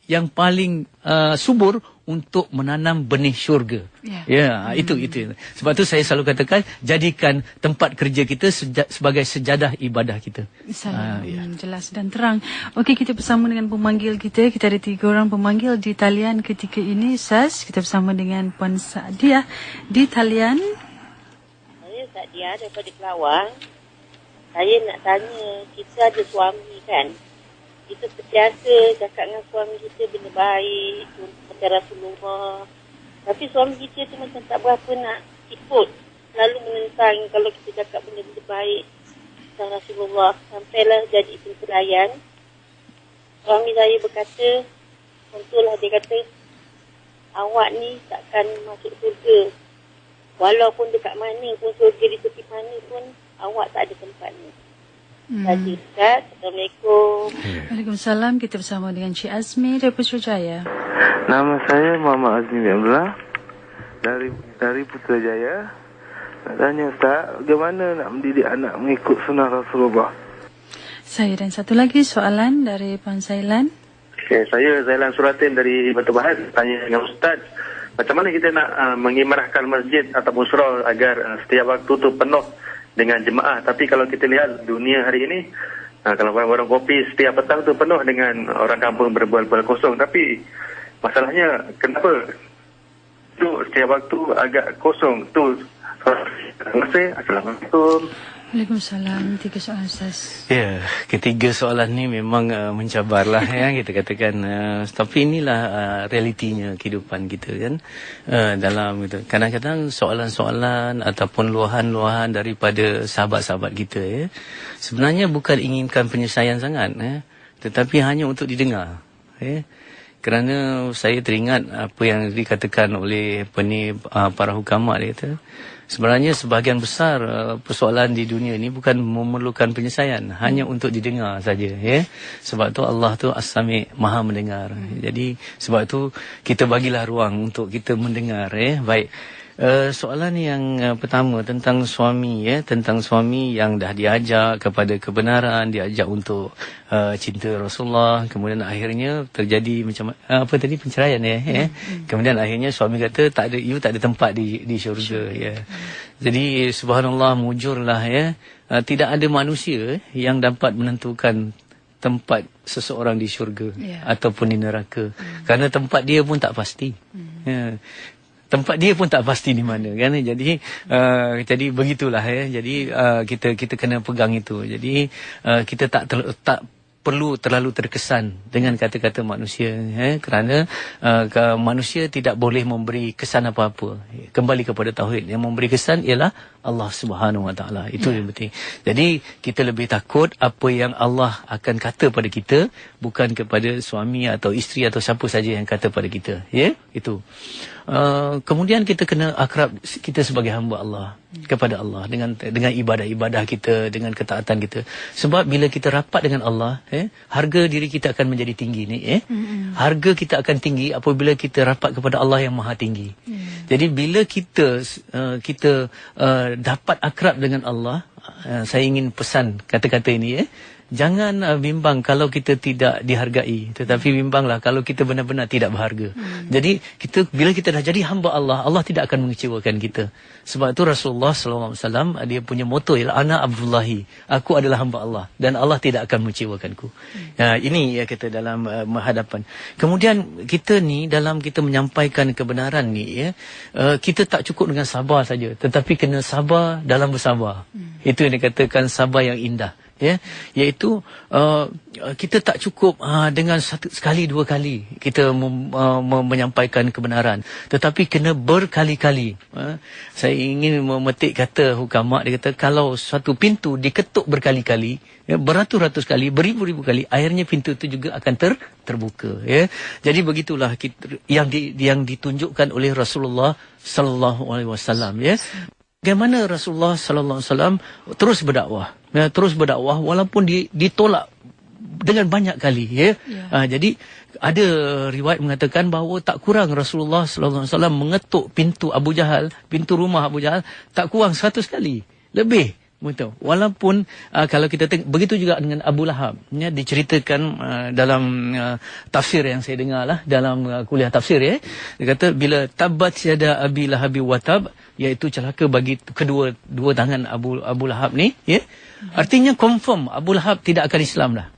yang paling subur untuk menanam benih syurga. Itu. Sebab tu saya selalu katakan jadikan tempat kerja kita sebagai sejadah ibadah kita. Jelas dan terang. Okey, kita bersama dengan pemanggil kita. Kita ada 3 orang pemanggil di talian ketika ini. Sas, kita bersama dengan Puan Sa'diah di talian. Saya Sa'diah daripada Kelawang. Saya nak tanya, kita ada suami kan? Kita sentiasa cakap dengan suami kita benda baik, contoh Rasulullah. Tapi suami kita tu macam tak berapa nak ikut. Selalu menentang kalau kita cakap benda-benda baik tentang Rasulullah. Sampailah jadi perceraian. Suami saya berkata, contohlah dia kata, awak ni takkan masuk surga. Walaupun dekat mana pun surga di tepi mana pun, awak tak ada tempatnya. Tadi Ustaz, Assalamualaikum. Waalaikumsalam. Kita bersama dengan Cik Azmi dari Putrajaya. Nama saya Muhammad Azmi Abdullah dari Putrajaya. Nak tanya Ustaz, bagaimana nak mendidik anak mengikut sunnah Rasulullah? Saya dan satu lagi soalan dari Puan Zailan. Saya Zailan Suratin dari Batu Bahan. Tanya dengan Ustaz, macam mana kita nak mengimarahkan masjid ataupun surau agar setiap waktu tu penuh dengan jemaah. Tapi kalau kita lihat dunia hari ini, kalau warung kopi setiap petang tu penuh dengan orang kampung berbual-bual kosong. Tapi masalahnya kenapa tu setiap waktu agak kosong tu? Terima kasih. Assalamualaikum. Waalaikumsalam. 3 soalan Ustaz. Ya, ketiga soalan ni memang mencabarlah ya kita katakan. Tapi inilah realitinya kehidupan kita kan. Dalam gitu. Kadang-kadang soalan-soalan ataupun luahan-luahan daripada sahabat-sahabat kita ya. Sebenarnya bukan inginkan penyelesaian sangat ya, tetapi hanya untuk didengar ya. Kerana saya teringat apa yang dikatakan oleh para hukama dia kata, sebenarnya sebahagian besar persoalan di dunia ini bukan memerlukan penyelesaian, hanya untuk didengar saja ya. Sebab tu Allah tu As-Sami', Maha mendengar. Jadi sebab tu kita bagilah ruang untuk kita mendengar ya. Baik. Soalan yang pertama tentang suami ya, tentang suami yang dah diajak kepada kebenaran, diajak untuk cinta Rasulullah, kemudian akhirnya terjadi macam apa tadi, penceraian ya. Kemudian akhirnya suami kata tak ada tempat di syurga ya. Jadi subhanallah, mujurlah ya, tidak ada manusia yang dapat menentukan tempat seseorang di syurga ataupun di neraka, kerana tempat dia pun tak pasti. Ya. Tempat dia pun tak pasti di mana kan. Jadi begitulah ya. Jadi kita kena pegang itu. Jadi kita tak perlu terlalu terkesan dengan kata-kata manusia ya, kerana manusia tidak boleh memberi kesan apa-apa. Kembali kepada tauhid, yang memberi kesan ialah Allah Subhanahu Wa Taala. Itu yang penting. Jadi kita lebih takut apa yang Allah akan kata pada kita, bukan kepada suami atau isteri atau siapa saja yang kata pada kita ya. Itu. Kemudian kita kena akrab kita sebagai hamba Allah kepada Allah dengan ibadah-ibadah kita, dengan ketaatan kita. Sebab bila kita rapat dengan Allah, harga diri kita akan menjadi tinggi ni. Harga kita akan tinggi apabila kita rapat kepada Allah yang Maha Tinggi. Jadi bila kita dapat akrab dengan Allah, saya ingin pesan kata-kata ini jangan bimbang kalau kita tidak dihargai, tetapi bimbanglah kalau kita benar-benar tidak berharga. Jadi bila kita dah jadi hamba Allah, Allah tidak akan mengecewakan kita. Sebab itu Rasulullah SAW dia punya motto ialah ana Abdullahi, aku adalah hamba Allah dan Allah tidak akan mengecewakanku. Ini ya kita dalam menghadapan. Kemudian kita ni dalam kita menyampaikan kebenaran ni ya, kita tak cukup dengan sabar saja, tetapi kena sabar dalam bersabar. Itu yang dikatakan sabar yang indah. Ya, iaitu kita tak cukup dengan sekali dua kali kita menyampaikan kebenaran, tetapi kena berkali-kali. Saya ingin memetik kata hukama, dia kata kalau suatu pintu diketuk berkali-kali, beratus-ratus kali, beribu-ribu kali, akhirnya pintu itu juga akan terbuka ya. Jadi begitulah yang ditunjukkan oleh Rasulullah sallallahu alaihi wasallam ya. Bagaimana Rasulullah sallallahu alaihi wasallam terus berdakwah walaupun ditolak dengan banyak kali ya. Jadi ada riwayat mengatakan bahawa tak kurang Rasulullah sallallahu alaihi wasallam mengetuk pintu rumah Abu Jahal tak kurang 100 kali lebih. Betul. Walaupun kalau kita tengok, begitu juga dengan Abu Lahab. Ya, diceritakan dalam tafsir yang saya dengar lah, dalam kuliah tafsir ya. Dia kata bila tabat yada Abi Lahabi wa tab, iaitu celaka bagi dua tangan Abu Lahab ni ya. Artinya confirm Abu Lahab tidak akan Islam dah.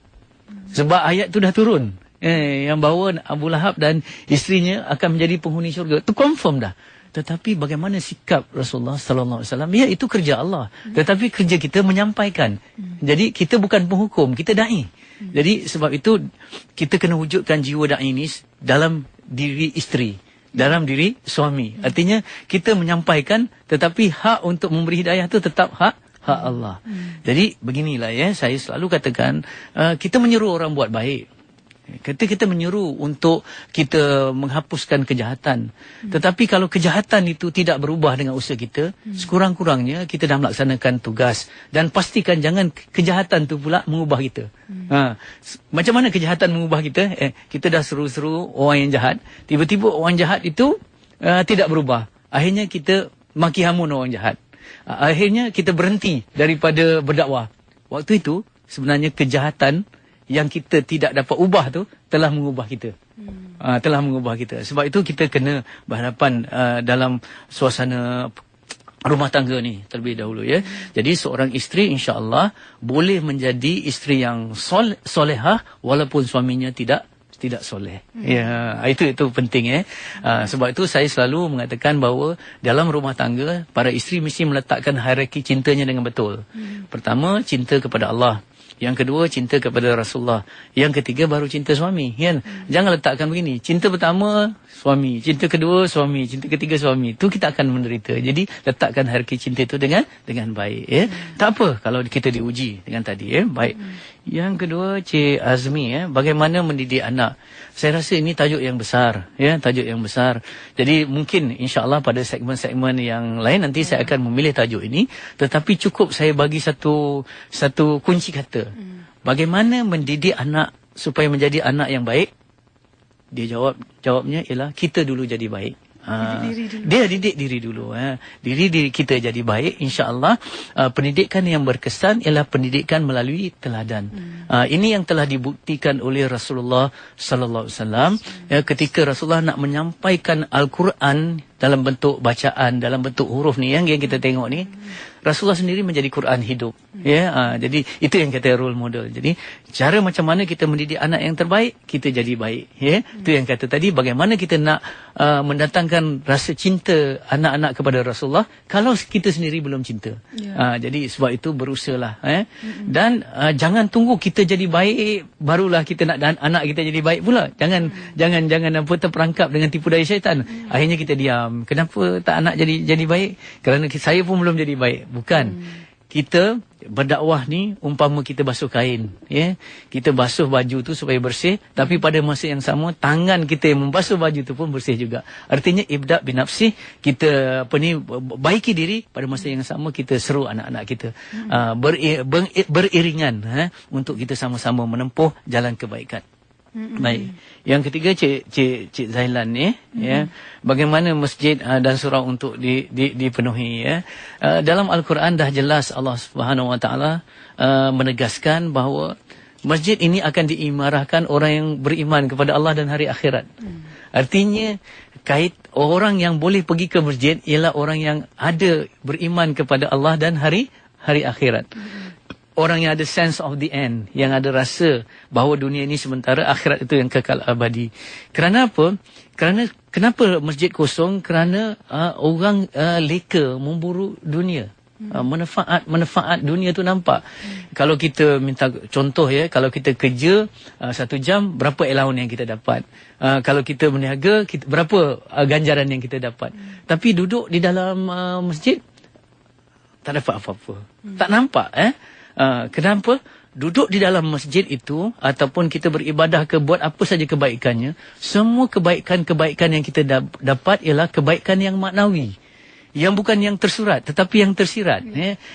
Sebab ayat tu dah turun. Yang bahawa Abu Lahab dan isterinya akan menjadi penghuni syurga. Itu confirm dah. Tetapi bagaimana sikap Rasulullah sallallahu alaihi wasallam? Ya, itu kerja Allah. Tetapi kerja kita menyampaikan. Jadi kita bukan penghukum, kita dai. Jadi sebab itu kita kena wujudkan jiwa dai ini dalam diri isteri, dalam diri suami. Artinya kita menyampaikan, tetapi hak untuk memberi hidayah itu tetap hak Allah. Jadi beginilah ya, saya selalu katakan kita menyeru orang buat baik. Kita menyuruh untuk kita menghapuskan kejahatan. Tetapi kalau kejahatan itu tidak berubah dengan usaha kita, sekurang-kurangnya kita dah melaksanakan tugas. Dan pastikan jangan kejahatan itu pula mengubah kita. Macam mana kejahatan mengubah kita? Kita dah seru-seru orang yang jahat. Tiba-tiba orang jahat itu tidak berubah. Akhirnya kita maki hamun orang jahat. Akhirnya kita berhenti daripada berdakwah. Waktu itu sebenarnya kejahatan yang kita tidak dapat ubah tu telah mengubah kita. Telah mengubah kita. Sebab itu kita kena berhadapan dalam suasana rumah tangga ni terlebih dahulu ya. Jadi seorang isteri insya-Allah boleh menjadi isteri yang solehah walaupun suaminya tidak tidak soleh. Ya, itu penting sebab itu saya selalu mengatakan bahawa dalam rumah tangga para isteri mesti meletakkan hierarki cintanya dengan betul. Pertama, cinta kepada Allah. Yang kedua, cinta kepada Rasulullah. Yang ketiga, baru cinta suami, kan? Jangan letakkan begini. Cinta pertama, suami. Cinta kedua, suami. Cinta ketiga, suami. Itu kita akan menderita. Jadi, letakkan hierarki cinta itu dengan baik. Tak apa kalau kita diuji dengan tadi. Baik. Yang kedua, Cik Azmi, bagaimana mendidik anak. Saya rasa ini tajuk yang besar. Tajuk yang besar. Jadi, mungkin insyaAllah pada segmen-segmen yang lain nanti saya akan memilih tajuk ini. Tetapi cukup saya bagi satu kunci kata. Bagaimana mendidik anak supaya menjadi anak yang baik? Jawabnya ialah kita dulu jadi baik. Dia didik diri dulu. Diri kita jadi baik, insya-Allah. Pendidikan yang berkesan ialah pendidikan melalui teladan. Ini yang telah dibuktikan oleh Rasulullah sallallahu alaihi wasallam ketika Rasulullah nak menyampaikan Al-Quran dalam bentuk bacaan, dalam bentuk huruf ni yang kita tengok ni, Rasulullah sendiri menjadi Quran hidup. Jadi itu yang kata role model. Jadi cara macam mana kita mendidik anak yang terbaik, kita jadi baik. Itu yang kata tadi, bagaimana kita nak mendatangkan rasa cinta anak-anak kepada Rasulullah kalau kita sendiri belum cinta. Jadi sebab itu berusahalah. Dan jangan tunggu kita jadi baik barulah kita nak anak kita jadi baik pula. Jangan apa terperangkap dengan tipu daya syaitan. Akhirnya kita diam. Kenapa tak anak jadi baik? Kerana saya pun belum jadi baik. Bukan. Kita berdakwah ni umpama kita basuh kain. Kita basuh baju tu supaya bersih. Tapi pada masa yang sama, tangan kita yang membasuh baju tu pun bersih juga. Artinya ibda' binafsih. Kita baiki diri. Pada masa yang sama kita seru anak-anak kita. Beriringan untuk kita sama-sama menempuh jalan kebaikan. Baik. Yang ketiga, Cik Zailan ni, bagaimana masjid dan surau untuk dipenuhi. Dalam Al-Quran dah jelas Allah Subhanahu Wa Taala menegaskan bahawa masjid ini akan diimarahkan orang yang beriman kepada Allah dan hari akhirat. Artinya orang yang boleh pergi ke masjid ialah orang yang ada beriman kepada Allah dan hari akhirat. Orang yang ada sense of the end, yang ada rasa bahawa dunia ini sementara, akhirat itu yang kekal abadi. Kerana apa? Kenapa masjid kosong? Kerana orang leka memburu dunia. Manfaat dunia tu nampak. Kalau kita minta contoh kalau kita kerja 1 jam, berapa allowance yang kita dapat? Kalau kita berniaga, berapa ganjaran yang kita dapat? Tapi duduk di dalam masjid tak dapat apa-apa. Tak nampak kenapa? Duduk di dalam masjid itu ataupun kita beribadah buat apa saja kebaikannya, semua kebaikan-kebaikan yang kita dapat ialah kebaikan yang maknawi, yang bukan yang tersurat tetapi yang tersirat,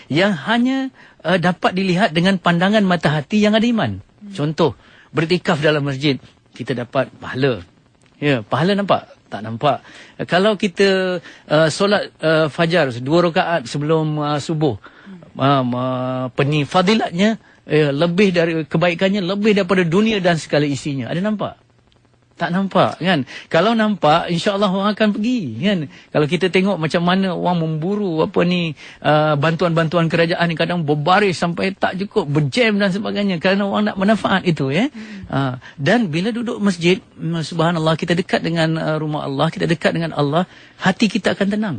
yang hanya dapat dilihat dengan pandangan mata hati yang ada iman. Contoh, beriktikaf dalam masjid, kita dapat pahala. Pahala nampak? Tak nampak. Kalau kita solat fajar 2 rakaat sebelum subuh, fadilatnya lebih dari kebaikannya lebih daripada dunia dan segala isinya. Ada nampak? Tak nampak, kan? Kalau nampak, insya-Allah orang akan pergi, kan? Kalau kita tengok macam mana orang memburu bantuan-bantuan kerajaan ni, kadang berbaris sampai tak cukup, berjam dan sebagainya kerana orang nak manfaat itu, Dan bila duduk masjid, subhanallah, kita dekat dengan rumah Allah, kita dekat dengan Allah, hati kita akan tenang.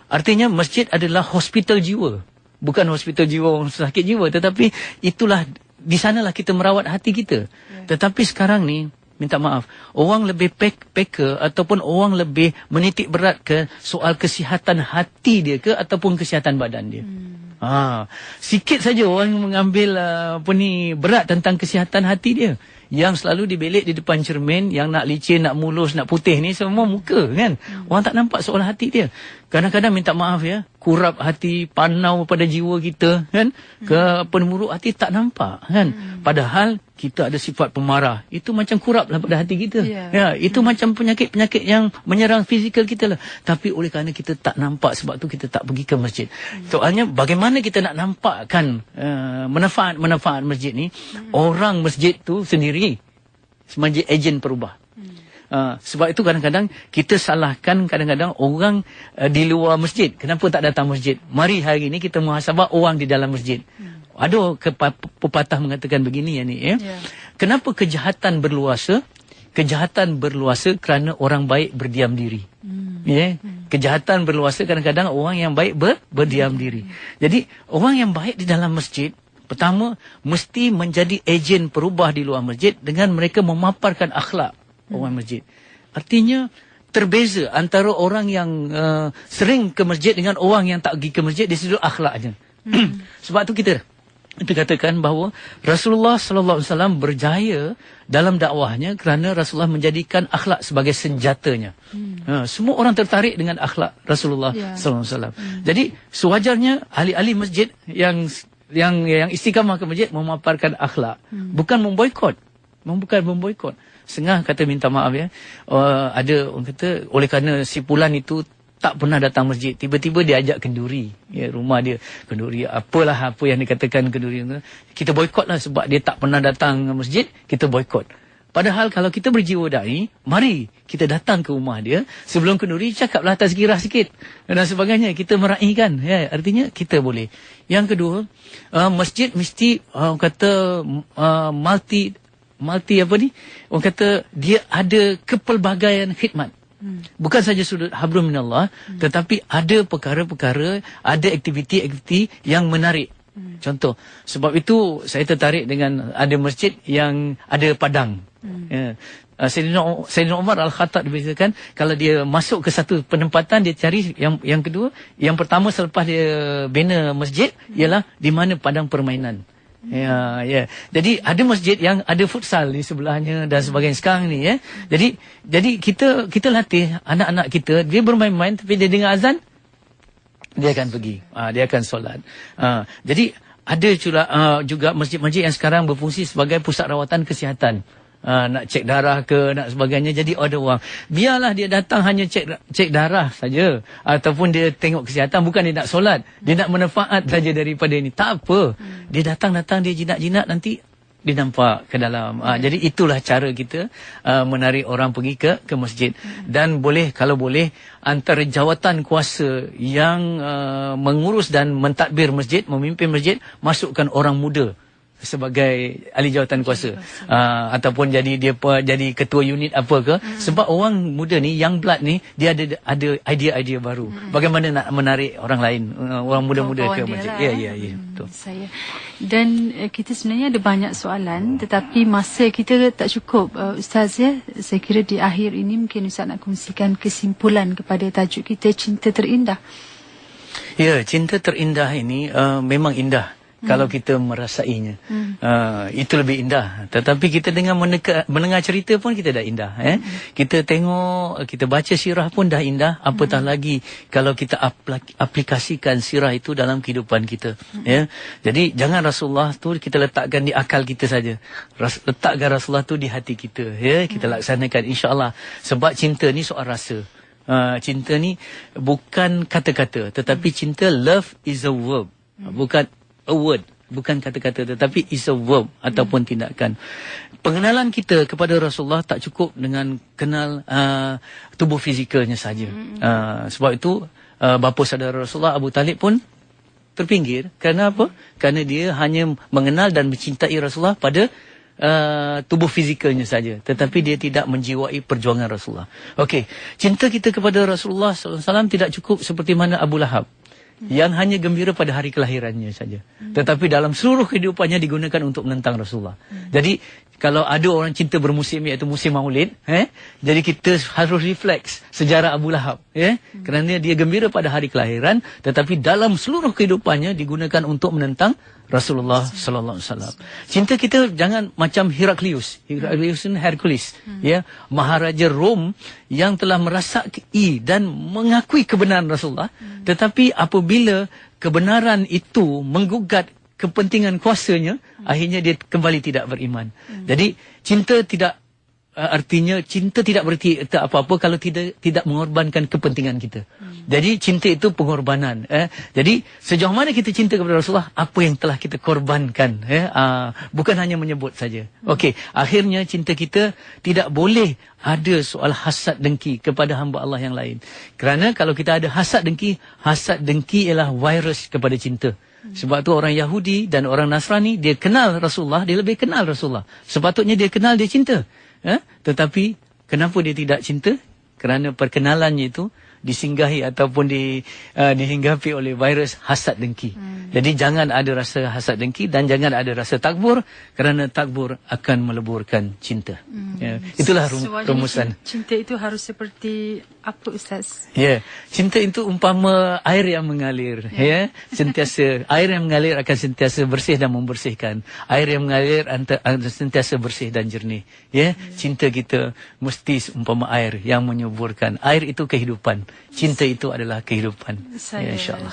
Artinya masjid adalah hospital jiwa. Bukan hospital jiwa orang sakit jiwa, tetapi itulah, di sanalah kita merawat hati kita. Tetapi sekarang ni, minta maaf, orang lebih peka ataupun orang lebih menitik berat ke soal kesihatan hati dia ke ataupun kesihatan badan dia. Sikit saja orang mengambil berat tentang kesihatan hati dia. Yang selalu dibelik di depan cermin, yang nak licin, nak mulus, nak putih ni semua muka, kan? Orang tak nampak soal hati dia. Kadang-kadang minta maaf kurap hati, panau pada jiwa kita, kan? Penurut hati tak nampak, kan? Padahal kita ada sifat pemarah. Itu macam kuraplah pada hati kita. Itu macam penyakit-penyakit yang menyerang fizikal kita lah. Tapi oleh kerana kita tak nampak, sebab tu kita tak pergi ke masjid. Soalnya bagaimana kita nak nampakkan manfaat-manfaat masjid ni? Orang masjid tu sendiri sebagai ejen perubah. Sebab itu kadang-kadang kita salahkan kadang-kadang orang di luar masjid. Kenapa tak datang masjid? Mari hari ini kita muhasabah orang di dalam masjid. Ada pepatah mengatakan begini ya. Kenapa kejahatan berluasa? Kejahatan berluasa kerana orang baik berdiam diri. Kejahatan berluasa kadang-kadang orang yang baik berdiam diri. Jadi orang yang baik di dalam masjid, pertama mesti menjadi ejen perubah di luar masjid dengan mereka memaparkan akhlak orang masjid. Artinya terbeza antara orang yang sering ke masjid dengan orang yang tak pergi ke masjid di sudut akhlaknya. Sebab tu kita katakan bahawa Rasulullah sallallahu alaihi wasallam berjaya dalam dakwahnya kerana Rasulullah menjadikan akhlak sebagai senjatanya. Semua orang tertarik dengan akhlak Rasulullah sallallahu alaihi wasallam. Jadi sewajarnya ahli-ahli masjid yang istiqamah ke masjid memaparkan akhlak, bukan memboikot. Bukan memboikot. Setengah kata minta maaf ya. Ada orang kata oleh kerana si fulan itu tak pernah datang masjid, tiba-tiba dia ajak kenduri rumah dia, kenduri apa yang dikatakan kenduri, kita boikot lah sebab dia tak pernah datang masjid, kita boikot. Padahal kalau kita berjiwa dai, mari kita datang ke rumah dia, sebelum kenduri cakaplah tazkirah sikit dan sebagainya, kita meraihkan artinya kita boleh. Yang kedua, masjid mesti kata multi apa ni, orang kata dia ada kepelbagaian khidmat. Bukan saja sudut hablum minallah, tetapi ada perkara-perkara, ada aktiviti-aktiviti yang menarik. Contoh, sebab itu saya tertarik dengan ada masjid yang ada padang. Sayyidina Umar Al-Khattab diberitakan kalau dia masuk ke satu penempatan, dia cari yang kedua, yang pertama selepas dia bina masjid ialah di mana padang permainan. Jadi ada masjid yang ada futsal di sebelahnya dan sebagainya sekarang ni Jadi kita latih anak-anak kita, dia bermain-main tapi dia dengar azan, dia akan pergi. Dia akan solat. Jadi ada juga masjid-masjid yang sekarang berfungsi sebagai pusat rawatan kesihatan. Nak cek darah ke, nak sebagainya. Jadi ada orang, biarlah dia datang hanya cek darah saja, ataupun dia tengok kesihatan, bukan dia nak solat, dia nak manfaat saja daripada ini. Tak apa, dia datang dia jinak-jinak, nanti dia nampak ke dalam. Jadi itulah cara kita menarik orang pergi ke masjid. Dan boleh, kalau boleh, antara jawatan kuasa yang mengurus dan mentadbir masjid, memimpin masjid, masukkan orang muda sebagai ahli jawatan kuasa, ataupun jadi ketua unit apa ke, sebab orang muda ni, young blood ni, dia ada idea-idea baru bagaimana nak menarik orang lain, orang muda-muda ke masjid. Betul. Dan kita sebenarnya ada banyak soalan, tetapi masa kita tak cukup, Ustaz ya. Saya kira di akhir ini mungkin Ustaz nak kongsikan kesimpulan kepada tajuk kita, cinta terindah. Cinta terindah ini memang indah kalau kita merasainya. Itu lebih indah. Tetapi kita dengan mendengar cerita pun kita dah indah. Kita tengok, kita baca sirah pun dah indah. Apatah lagi kalau kita aplikasikan sirah itu dalam kehidupan kita. Jadi jangan Rasulullah tu kita letakkan di akal kita saja. Letakkan Rasulullah tu di hati kita. Kita laksanakan insya-Allah. Sebab cinta ni soal rasa. Cinta ni bukan kata-kata, tetapi cinta, love is a verb. Bukan a word, bukan kata-kata, tetapi is a verb ataupun tindakan. Pengenalan kita kepada Rasulullah tak cukup dengan kenal tubuh fizikalnya saja. Sebab itu bapa saudara Rasulullah Abu Talib pun terpinggir. Kerana apa? Kerana dia hanya mengenal dan mencintai Rasulullah pada tubuh fizikalnya saja, tetapi dia tidak menjiwai perjuangan Rasulullah. Okey, cinta kita kepada Rasulullah SAW tidak cukup seperti mana Abu Lahab yang hanya gembira pada hari kelahirannya saja, tetapi dalam seluruh kehidupannya digunakan untuk menentang Rasulullah. Jadi kalau ada orang cinta bermusim, iaitu musim Maulid, jadi kita harus refleks sejarah Abu Lahab, kerana dia gembira pada hari kelahiran, tetapi dalam seluruh kehidupannya digunakan untuk menentang Rasulullah sallallahu alaihi wasallam. Cinta kita jangan macam Heraklius ini Hercules, maharaja Rom yang telah merasai dan mengakui kebenaran Rasulullah, tetapi apabila kebenaran itu menggugat kepentingan kuasanya, akhirnya dia kembali tidak beriman. Jadi cinta tidak artinya cinta tidak berarti apa-apa kalau tidak mengorbankan kepentingan kita. Jadi cinta itu pengorbanan. Jadi sejauh mana kita cinta kepada Rasulullah, apa yang telah kita korbankan. Bukan hanya menyebut saja. Okey, akhirnya cinta kita tidak boleh ada soal hasad dengki kepada hamba Allah yang lain. Kerana kalau kita ada hasad dengki ialah virus kepada cinta. Sebab tu orang Yahudi dan orang Nasrani, dia kenal Rasulullah, dia lebih kenal Rasulullah. Sepatutnya dia kenal, dia cinta. Tetapi kenapa dia tidak cinta? Kerana perkenalannya itu disinggahi ataupun dihinggapi oleh virus hasad dengki. Jadi jangan ada rasa hasad dengki dan jangan ada rasa takbur, kerana takbur akan meleburkan cinta. Itulah rumusan. Cinta itu harus seperti apa, Ustaz? Cinta itu umpama air yang mengalir. Sentiasa air yang mengalir akan sentiasa bersih dan membersihkan. Air yang mengalir sentiasa bersih dan jernih. Cinta kita mesti umpama air yang menyuburkan. Air itu kehidupan. Cinta itu adalah kehidupan. Saya InsyaAllah.